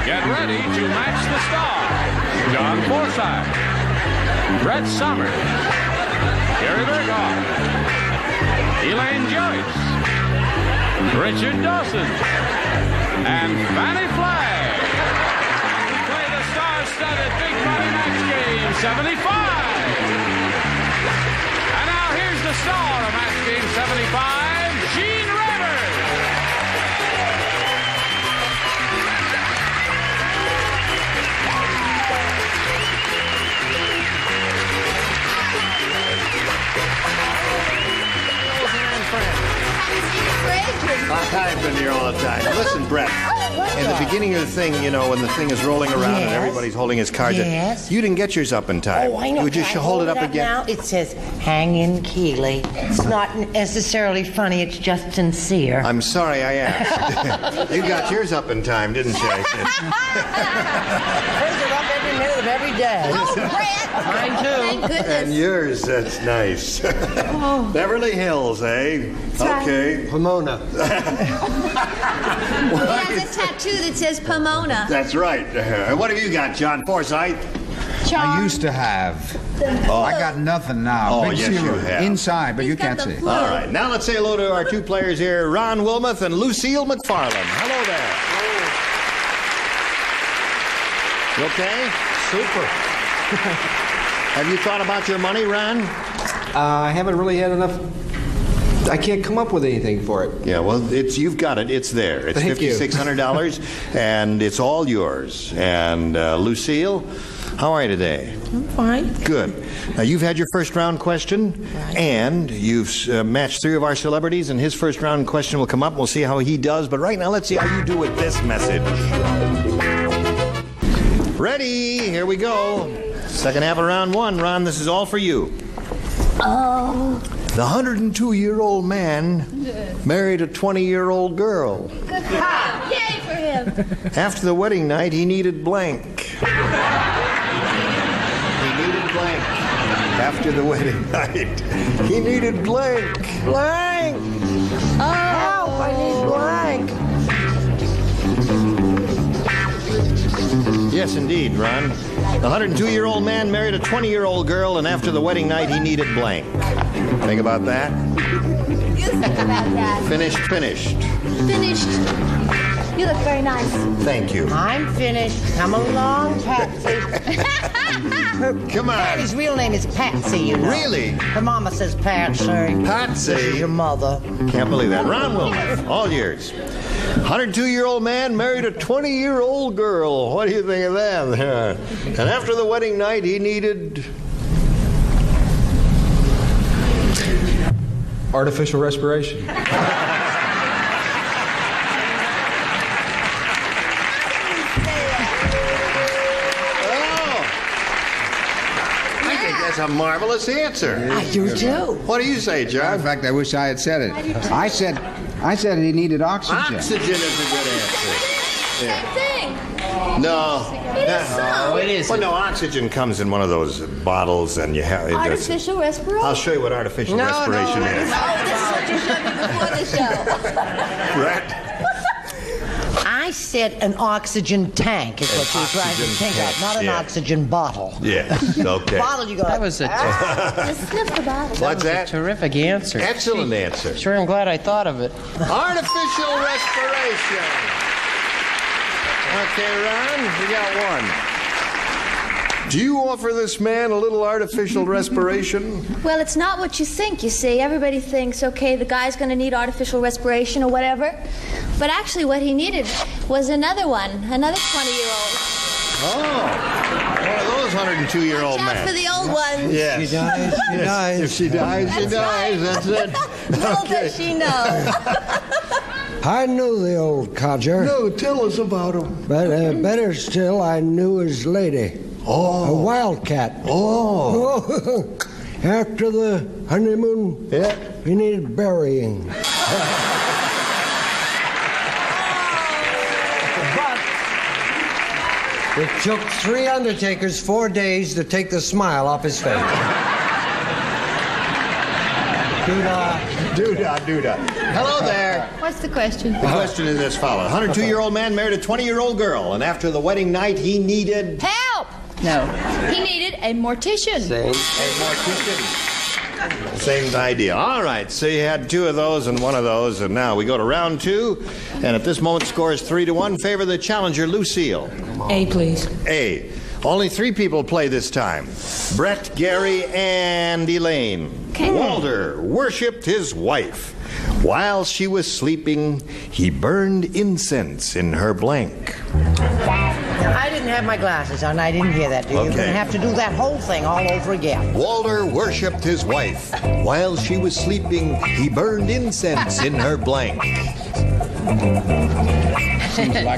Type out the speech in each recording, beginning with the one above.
Get ready to match the star. John Forsythe, Brett Summers, Gary Burghoff, Elaine Joyce, Richard Dawson, and Fannie Flagg. We play the star-studded Big Money Match Game 75. And now here's the star of Match Game 75, Gene Rivers. I've been here all the time. Listen, Brett, in the beginning of the thing, you know, when the thing is rolling around and everybody's holding his cards, you didn't get yours up in time. Oh, I know. You would just hold it up again. Now it says, hang in Keeley. It's not necessarily funny, it's just sincere. I'm sorry I asked. You got yours up in time, didn't you? Hers are up every minute of every day. Oh, Brett! Mine too. Thank goodness. And yours, that's nice. Beverly Hills, eh? That's okay. Pomona. He has a tattoo that says Pomona. That's right. What have you got, John Forsythe? I used to have. I got nothing now. Oh, Big yes, zero you have. inside, but He's you got can't the see. flu. All right. Now let's say hello to our two players here, Ron Wilmoth and Lucille McFarland. Hello there. You okay? Super. Have you thought about your money, Ron? I haven't really had enough. I can't come up with anything for it. Yeah, well, you've got it. It's there. It's Thank you. $5,600, and it's all yours. And Lucille, how are you today? I'm fine. Good. Now, you've had your first round question, and you've matched three of our celebrities, and his first round question will come up. We'll see how he does. But right now, let's see how you do with this message. Ready? Here we go. Second half of round one. Ron, this is all for you. Oh. The 102-year-old man married a 20-year-old girl. Yay for him. After the wedding night, he needed blank. He needed blank. After the wedding night, he needed blank. Blank! Oh, help, I need blank. Yes, indeed, Ron. The 102-year-old man married a 20-year-old girl, and after the wedding night, he needed blank. Think about that? You think about that. Finished. Finished. You look very nice. Thank you. I'm finished. Come along, Patsy. Come on. Patty's real name is Patsy, you know. Really? Her mama says Patsy. Patsy. This is your mother. Can't believe that. Ron Wilmoth, all yours. 102-year-old man married a 20-year-old girl. What do you think of that? And after the wedding night, he needed... Artificial respiration. That's a marvelous answer. I do too. What do you say, John? In fact, I wish I had said it. I said he needed oxygen. Oxygen is a good answer. Same thing. No. It is so. It is. Well, no, oxygen comes in one of those bottles, and you have... Artificial respiration. I'll show you what artificial respiration is. Oh, this is what you showed me before the show. Brett? I said an oxygen tank is what you were trying to oxygen think tank, of, not an yeah. oxygen bottle. Yes, okay. Bottle, you go. That was a Just sniff the bottle. What's that? terrific answer. Excellent answer. Sure, I'm glad I thought of it. Artificial respiration. Okay, Ron, we got one. Do you offer this man a little artificial respiration? Well, it's not what you think, you see. Everybody thinks, okay, the guy's going to need artificial respiration or whatever. But actually what he needed was another one, another 20-year-old. Oh, one of those 102-year-old Watch out men. for the old ones. Yes. She dies, she dies. If she dies, she That's dies. right. That's it. Little does she know. I knew the old codger, No, tell us about him. but better still, I knew his lady, a Oh. wildcat. Oh. After the honeymoon, Yeah. he needed burying. But it took 3 undertakers 4 days to take the smile off his face. Doodah. Hello there. What's the question? The question is as follows. 102-year-old man married a 20-year-old girl, and after the wedding night, he needed... Help! No. He needed a mortician. A mortician. Same idea. All right, so you had 2 of those and 1 of those, and now we go to round 2, and at this moment, score is 3-1. Favor the challenger, Lucille. A, please. A. Only 3 people play this time. Brett, Gary, and Elaine. Okay. Walter worshipped his wife. While she was sleeping, he burned incense in her blank. I didn't have my glasses on. I didn't hear that. You're going to have to do that whole thing all over again. Walter worshipped his wife. While she was sleeping, he burned incense in her blank.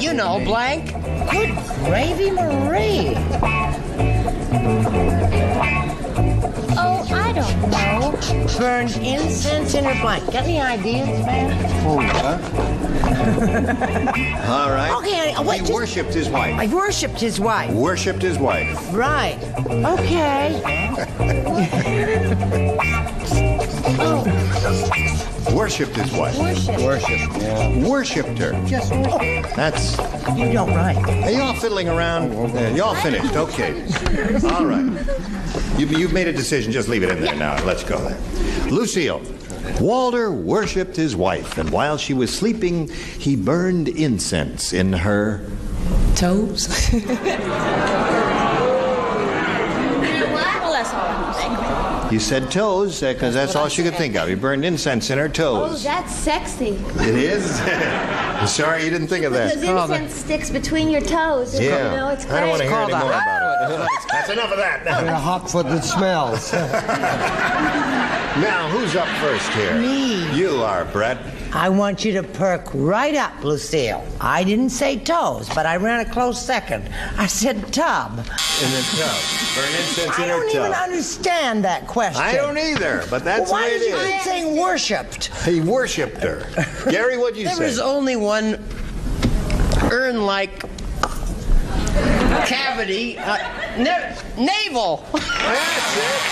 You know, blank. Good gravy, Marie. Oh, I don't know. Burned incense in her blank. Got any ideas, man? All right. Okay, wait, He worshipped his wife. I worshipped his wife. Worshipped his wife. Right. Okay. Worshipped his wife. Worshipped her. Just That's... you don't write. Are you all fiddling around? Y'all finished. Okay. All right. You've made a decision. Just leave it in there now. Let's go there. Lucille. Walter worshipped his wife, and while she was sleeping, he burned incense in her... Toes. Well, that's all I'm saying. You said toes, because that's all she could think of. He burned incense in her Oh, toes. that's sexy. It is? I'm sorry you didn't think of that. Because incense sticks between your toes. Yeah. You know, it's I don't want to great. hear any more about it. That's enough of that. And a Now, hot foot that smells. who's up first here? Me. You are, Brett. I want you to perk right up, Lucille. I didn't say toes, but I ran a close second. I said tub. In the tub. Burn incense I in her don't even tub. understand that question. I don't either, but that's Why the way did it you is. keep saying worshipped? He worshipped her. Gary, what'd you There say? was only one urn-like cavity. Navel. That's it.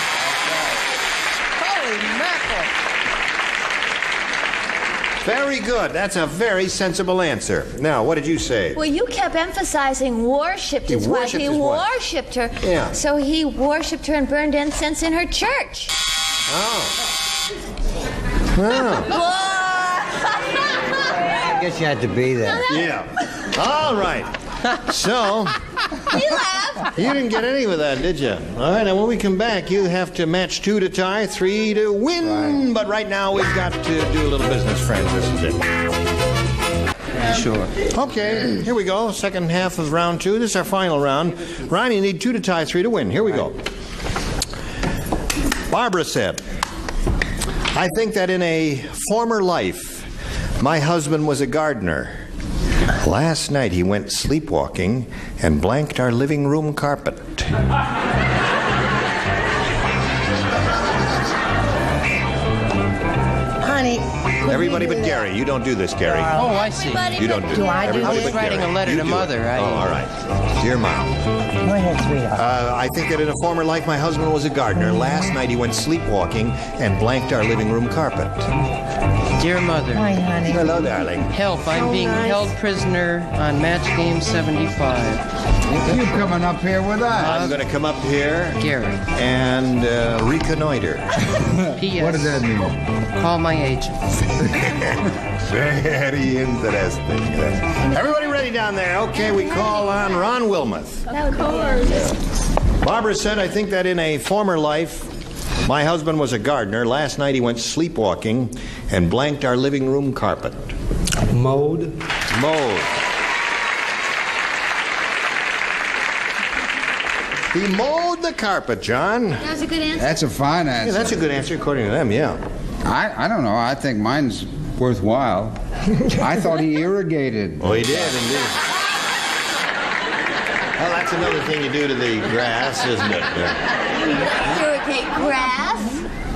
Holy mackerel. Very good. That's a very sensible answer. Now, what did you say? Well, you kept emphasizing worshipped his wife. worshipped He his wife. worshipped her. Yeah. So he worshipped her and burned incense in her church. Oh. I guess you had to be there. Yeah. All right. So, You laugh. you didn't get any with that, did you? All right, and when we come back, you have to match 2 to tie, 3 to win. Right. But right now, we've got to do a little business, friends. This is it. Sure. Okay, here we go. Second half of round 2. This is our final round. Ryan, you need 2 to tie, 3 to win. Here we go. Barbara said, I think that in a former life, my husband was a gardener. Last night he went sleepwalking and blanked our living room carpet. Honey. Everybody but Gary. You don't do this, Gary. Oh, I see. Everybody You don't do but that. I do? Everybody I was but writing Gary. a letter You to do Mother. it. Oh, all right. Dear Mom. Go ahead, sweetheart. I think that in a former life, my husband was a gardener. Last night he went sleepwalking and blanked our living room carpet. Dear Mother, Hi, honey. Hello, darling. help, I'm being held prisoner on match game 75. You coming up here with us? I'm going to come up here Gary. and reconnoiter. P.S. What does that mean? Call my agent. Very interesting. Everybody ready down there? Okay, we call on Ron Wilmoth. Of course. Barbara said, I think that in a former life, my husband was a gardener. Last night he went sleepwalking and blanked our living room carpet. Mode. Mowed. He mowed the carpet, John. That was a good answer. That's a fine answer. Yeah, that's a good answer according to them, yeah. I don't know. I think mine's worthwhile. I thought he irrigated. Oh, he did, indeed. Well, that's another thing you do to the grass, isn't it? Yeah. Irrigate grass.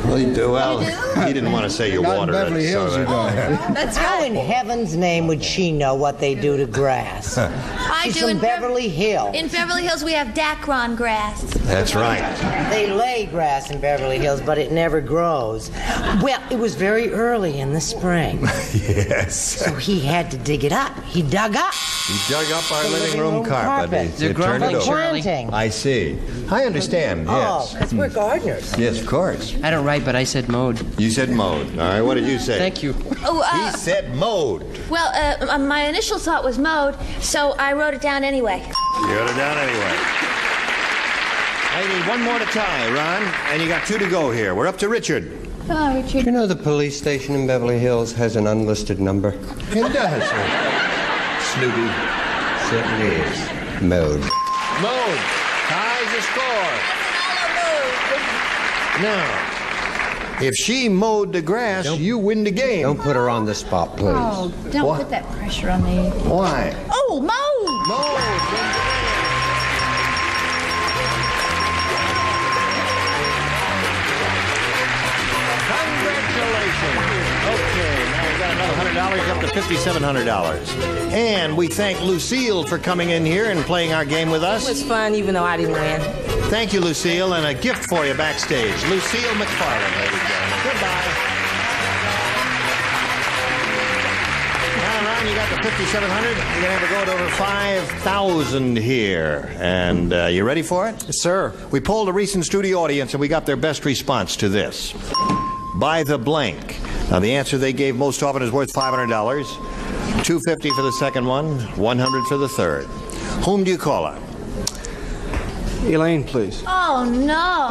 Well, he didn't want to say you Not in water Beverly it. Hills, you don't. That's How right. in heaven's name would she know what they do to grass? I She's do from in Beverly Hills. In Beverly Hills, we have Dacron grass. That's right. They lay grass in Beverly Hills, but it never grows. Well, it was very early in the spring, Yes. so he had to dig it up. He dug up. He dug up our The living room carpet. They're He turned it grumbling, over. Shirley. Planting. I see. I understand, Oh, yes. because we're gardeners. Yes, of course. I don't write, but I said mowed. You said mowed. All right, what did you say? Thank you. Oh, He said mowed. well, my initial thought was mowed, so I wrote it down anyway. You got it down anyway. I need one more to tie, Ron, and you got two to go here. We're up to Richard. Come on, Richard. You know the police station in Beverly Hills has an unlisted number? It does. Snoopy. Certainly is. Mode. Mowed. Ties the score. Now, if she mowed the grass, you win the game. Don't put her on the spot, please. Oh, don't What? put that pressure on me. Why? Oh, mowed! Mowed. Congratulations. Okay, now we got another $100 up to $5,700. And we thank Lucille for coming in here and playing our game with us. It was fun, even though I didn't win. Thank you, Lucille, and a gift for you backstage. Lucille McFarland, ladies and gentlemen. Goodbye. Now, Ron, you got the 5,700. You're going to have to go at over 5,000 here. And you ready for it? Yes, sir. We polled a recent studio audience, and we got their best response to this. By the blank. Now, the answer they gave most often is worth $500. $250 for the second one, $100 for the third. Whom do you call on? Elaine, please. Oh, no.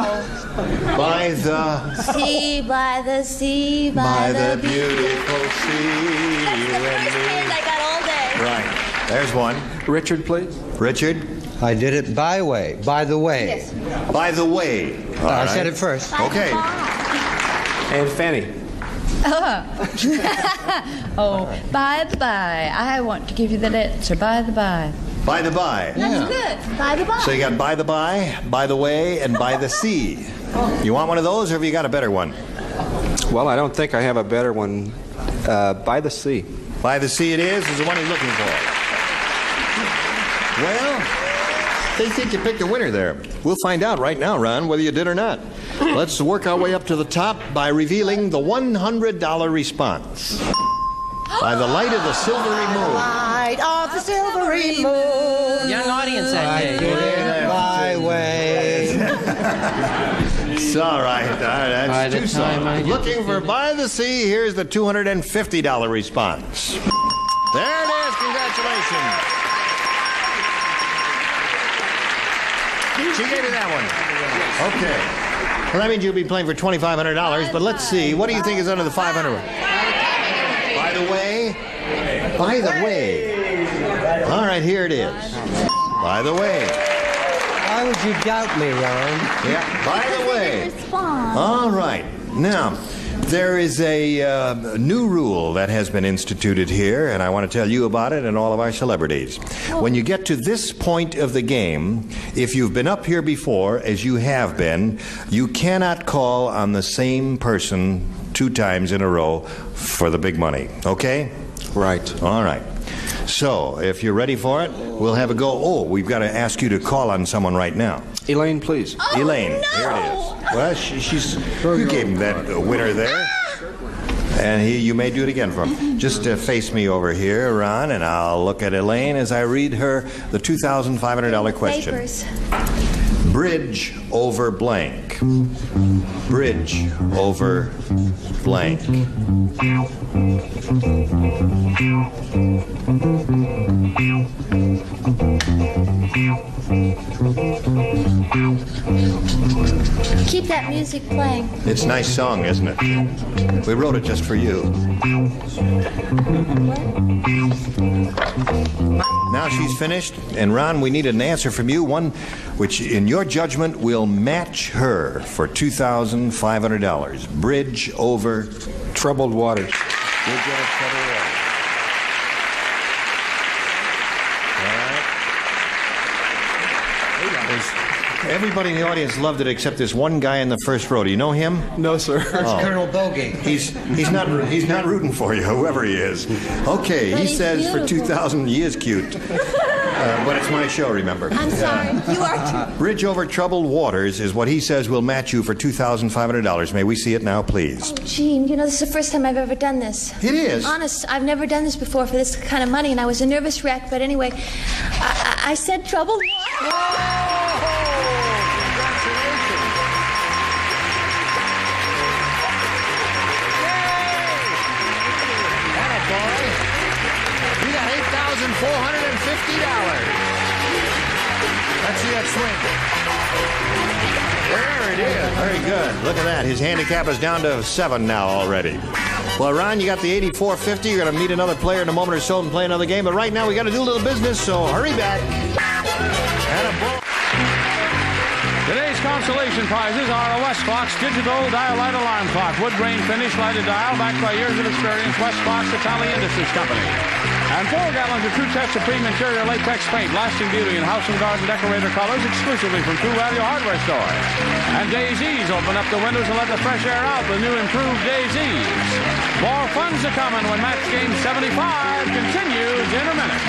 By the... Sea, by the sea, By the beautiful sea, That's you the and first me. hint I got all day. Right. There's one. Richard, please. Richard, I did it by the way. Yes. by the way. All I right. said it first. By the Okay. bar. And Fannie. Oh, by the by. I want to give you the answer. By the by. By the by. That's good. By the bar. So you got by the by, by the way, and by the sea. You want one of those, or have you got a better one? Well, I don't think I have a better one. By the sea. By the sea it is the one he's looking for. Well, they think you picked a winner there. We'll find out right now, Ron, whether you did or not. Let's work our way up to the top by revealing the $100 response. By the light of the silvery moon. Light of the silvery moon. Young audience that day. My way. It's all right. That's By the two time I songs. get Looking for By the Sea, here's the $250 response. There it is. Congratulations. She gave you that one. Okay. Well, that means you'll be playing for $2,500, but let's see. What do you think is under the $500? By the way? By the way. All right, here it is. By the way. Why would you doubt me, Ron? Yeah, by the way. Respond. All right. Now, there is a new rule that has been instituted here, and I want to tell you about it and all of our celebrities. When you get to this point of the game, if you've been up here before, as you have been, you cannot call on the same person 2 times in a row for the big money. Okay? Right. All right. So, if you're ready for it, we'll have a go. Oh, we've got to ask you to call on someone right now. Elaine, please. Oh, Elaine, no. here it is. Well, you gave him that winner there. And you may do it again for him. Just face me over here, Ron, and I'll look at Elaine as I read her the $2,500 question. Papers. Bridge over blank. Bridge over blank. Keep that music playing. It's a nice song, isn't it? We wrote it just for you. Now she's finished, and Ron, we need an answer from you, one which, in your judgment, will match her for $2,500. Bridge over Troubled waters. Bridge over troubled water. All right. Everybody in the audience loved it except this one guy in the first row. Do you know him? No, sir. That's Colonel Bogey. He's not rooting for you, whoever he is. Okay, But he he's says beautiful. for 2,000, he is cute. But it's my show, remember. I'm sorry. You are too. Bridge over troubled waters is what he says will match you for $2,500. May we see it now, please? Oh, Gene, you know, this is the first time I've ever done this. It is? Honest, I've never done this before for this kind of money, and I was a nervous wreck. But anyway, I said troubled water. You got $8,450. Let's see that swing. There it is. Very good. Look at that. His handicap is down to 7 now already. Well, Ron, you got the 84.50. You're going to meet another player in a moment or so and play another game. But right now, we got to do a little business, so hurry back. Today's consolation prizes are a Westclox digital dial-light alarm clock, wood grain finish lighted dial, backed by years of experience, Westclox Italian Industries Company. And 4 gallons of True Tech Supreme Interior Latex Paint, lasting beauty in house and garden decorator colors, exclusively from True Value Hardware Store. And Daisies, open up the windows and let the fresh air out with new improved Daisies. More fun's a coming when Match Game 75 continues in a minute.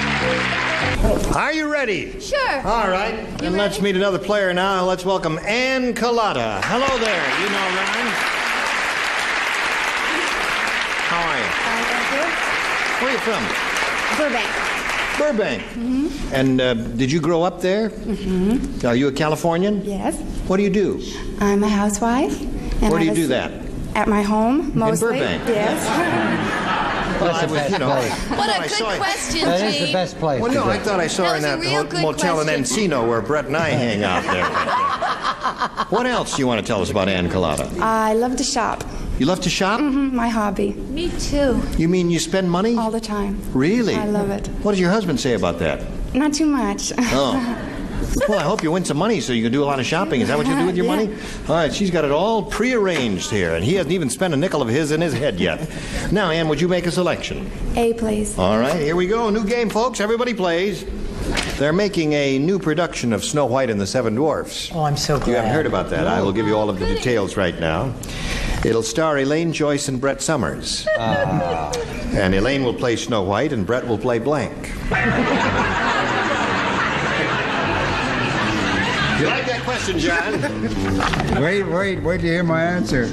Are you ready? Sure. All right. And let's meet another player now. Let's welcome Ann Colada. Hello there. You know Ron. How are you? Where are you from? Burbank. Burbank. Mm-hmm. And did you grow up there? Mm-hmm. Are you a Californian? Yes. What do you do? I'm a housewife. And Where do I you was do that? At my home, mostly. In Burbank? Yes. Well, That's the best place. What I a saw good it. question, That Gene. is the best place. Well, to no, go. I thought I saw her in That that was a real good motel in question. Encino where Brett and I hang out there. What else do you want to tell us about Ann Colada? I love to shop. You love to shop? My hobby. Me too. You mean you spend money? All the time. Really? I love it. What does your husband say about that? Not too much. Oh. Well, I hope you win some money so you can do a lot of shopping. Is that what you do with your Yeah. money? All right, she's got it all prearranged here, and he hasn't even spent a nickel of his in his head yet. Now, Ann, would you make a selection? A, please. All right, here we go. A new game, folks. Everybody plays. They're making a new production of Snow White and the Seven Dwarfs. Oh, I'm so glad. You haven't heard about that. I will give you all of the details right now. It'll star Elaine Joyce and Brett Summers. And Elaine will play Snow White, and Brett will play blank. You like that question, John? Wait to hear my answer.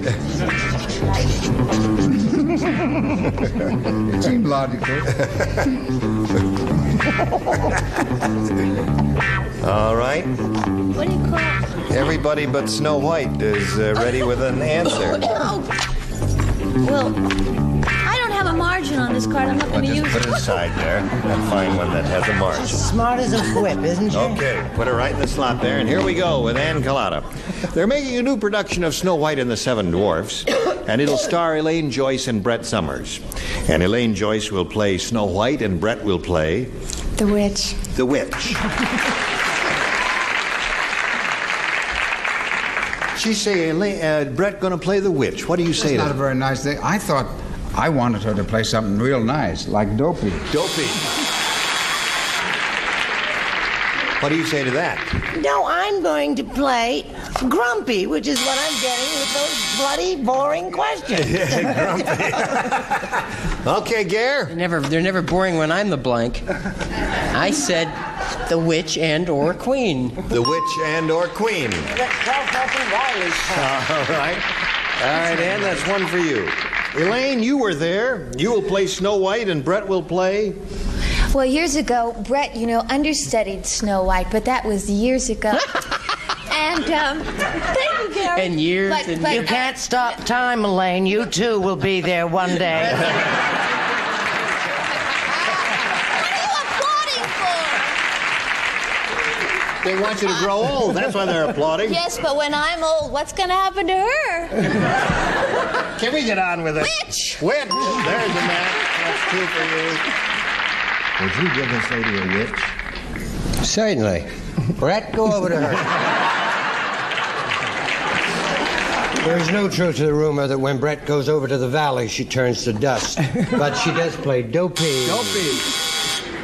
It seemed logical. All right. What do you call it? Everybody but Snow White is ready with an answer. Well, I don't have a margin on this card. I'm not Well, going to just use put it it. aside there and find one that has a margin. Smart as a whip, isn't she? Okay, put her right in the slot there, and here we go with Ann Colada. They're making a new production of Snow White and the Seven Dwarfs, and it'll star Elaine Joyce and Brett Summers. And Elaine Joyce will play Snow White, and Brett will play The witch. the witch. She say, Brett going to play the witch. What do you say It's to not a very nice thing. I thought I wanted her to play something real nice, like Dopey. Dopey? What do you say to that? No, I'm going to play Grumpy, which is what I'm getting with those bloody boring questions. Okay, Gare. They're never boring when I'm the blank. I said the witch and or queen. The witch and or queen. All right. All right, Ann, that's one for you. Elaine, you were there. You will play Snow White, and Brett will play... Well, years ago, Brett, understudied Snow White, but that was years ago. And, thank you, Gary. And years and You can't stop time, Elaine. You too will be there one day. What are you applauding for? They want you to grow old. That's why they're applauding. Yes, but when I'm old, what's going to happen to her? Can we get on with it? Witch! Witch! There's a match. That's two for you. Would you give this lady a witch? Certainly. Brett, go over to her. There's no truth to the rumor that when Brett goes over to the valley, she turns to dust. But she does play Dopey. Dopey.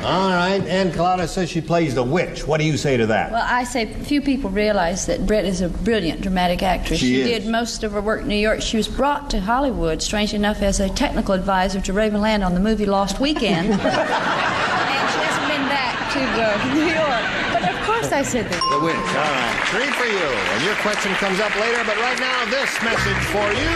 All right, Ann Colada says she plays the witch. What do you say to that? Well, I say few people realize that Brett is a brilliant dramatic actress. She is. did most of her work in New York. She was brought to Hollywood, strangely enough, as a technical advisor to Raven Land on the movie Lost Weekend. And she hasn't been back to New York. But of course I said The witch. All right. 3 for you. And your question comes up later, but right now, this message for you.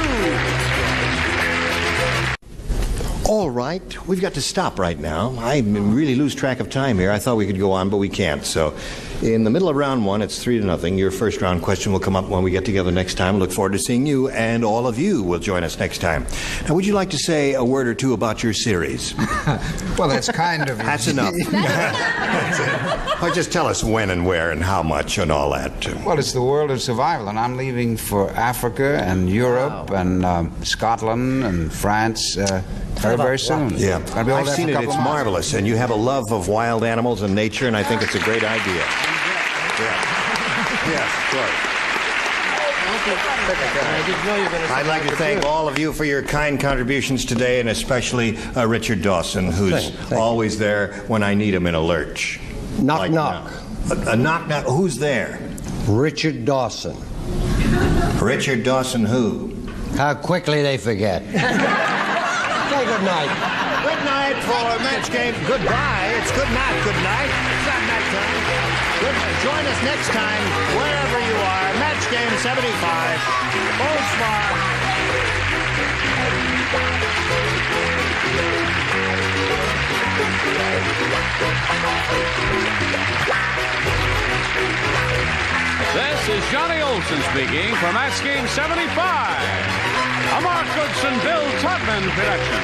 All right, we've got to stop right now. I really lose track of time here. I thought we could go on, but we can't. So in the middle of round 1, it's 3-0. Your first round question will come up when we get together next time. Look forward to seeing you, and all of you will join us next time. Now, would you like to say a word or two about your series? Well, that's kind of... That's enough. That's it. Well, just tell us when and where and how much and all that. Well, it's the world of survival, and I'm leaving for Africa and Europe and Scotland and France very soon. Yeah, I'll be over I've there seen for a it. couple It's months. marvelous, and you have a love of wild animals and nature, and I think it's a great idea. Yeah. Yes, sure. I'd like to thank all of you for your kind contributions today, and especially Richard Dawson, who's always there when I need him in a lurch. Knock, knock. A knock, knock. Who's there? Richard Dawson. Richard Dawson who? How quickly they forget. Say good night. Good night for match game. Goodbye. It's good night. Good night. It's not night time. Good night. Join us next time, wherever you are. Match game 75. Bonsoir. This is Johnny Olson speaking for Match Game 75. A Mark Goodson, Bill Tubman production.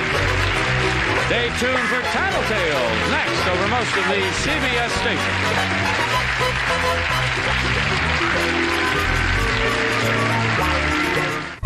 Stay tuned for Tattletales next over most of the CBS stations.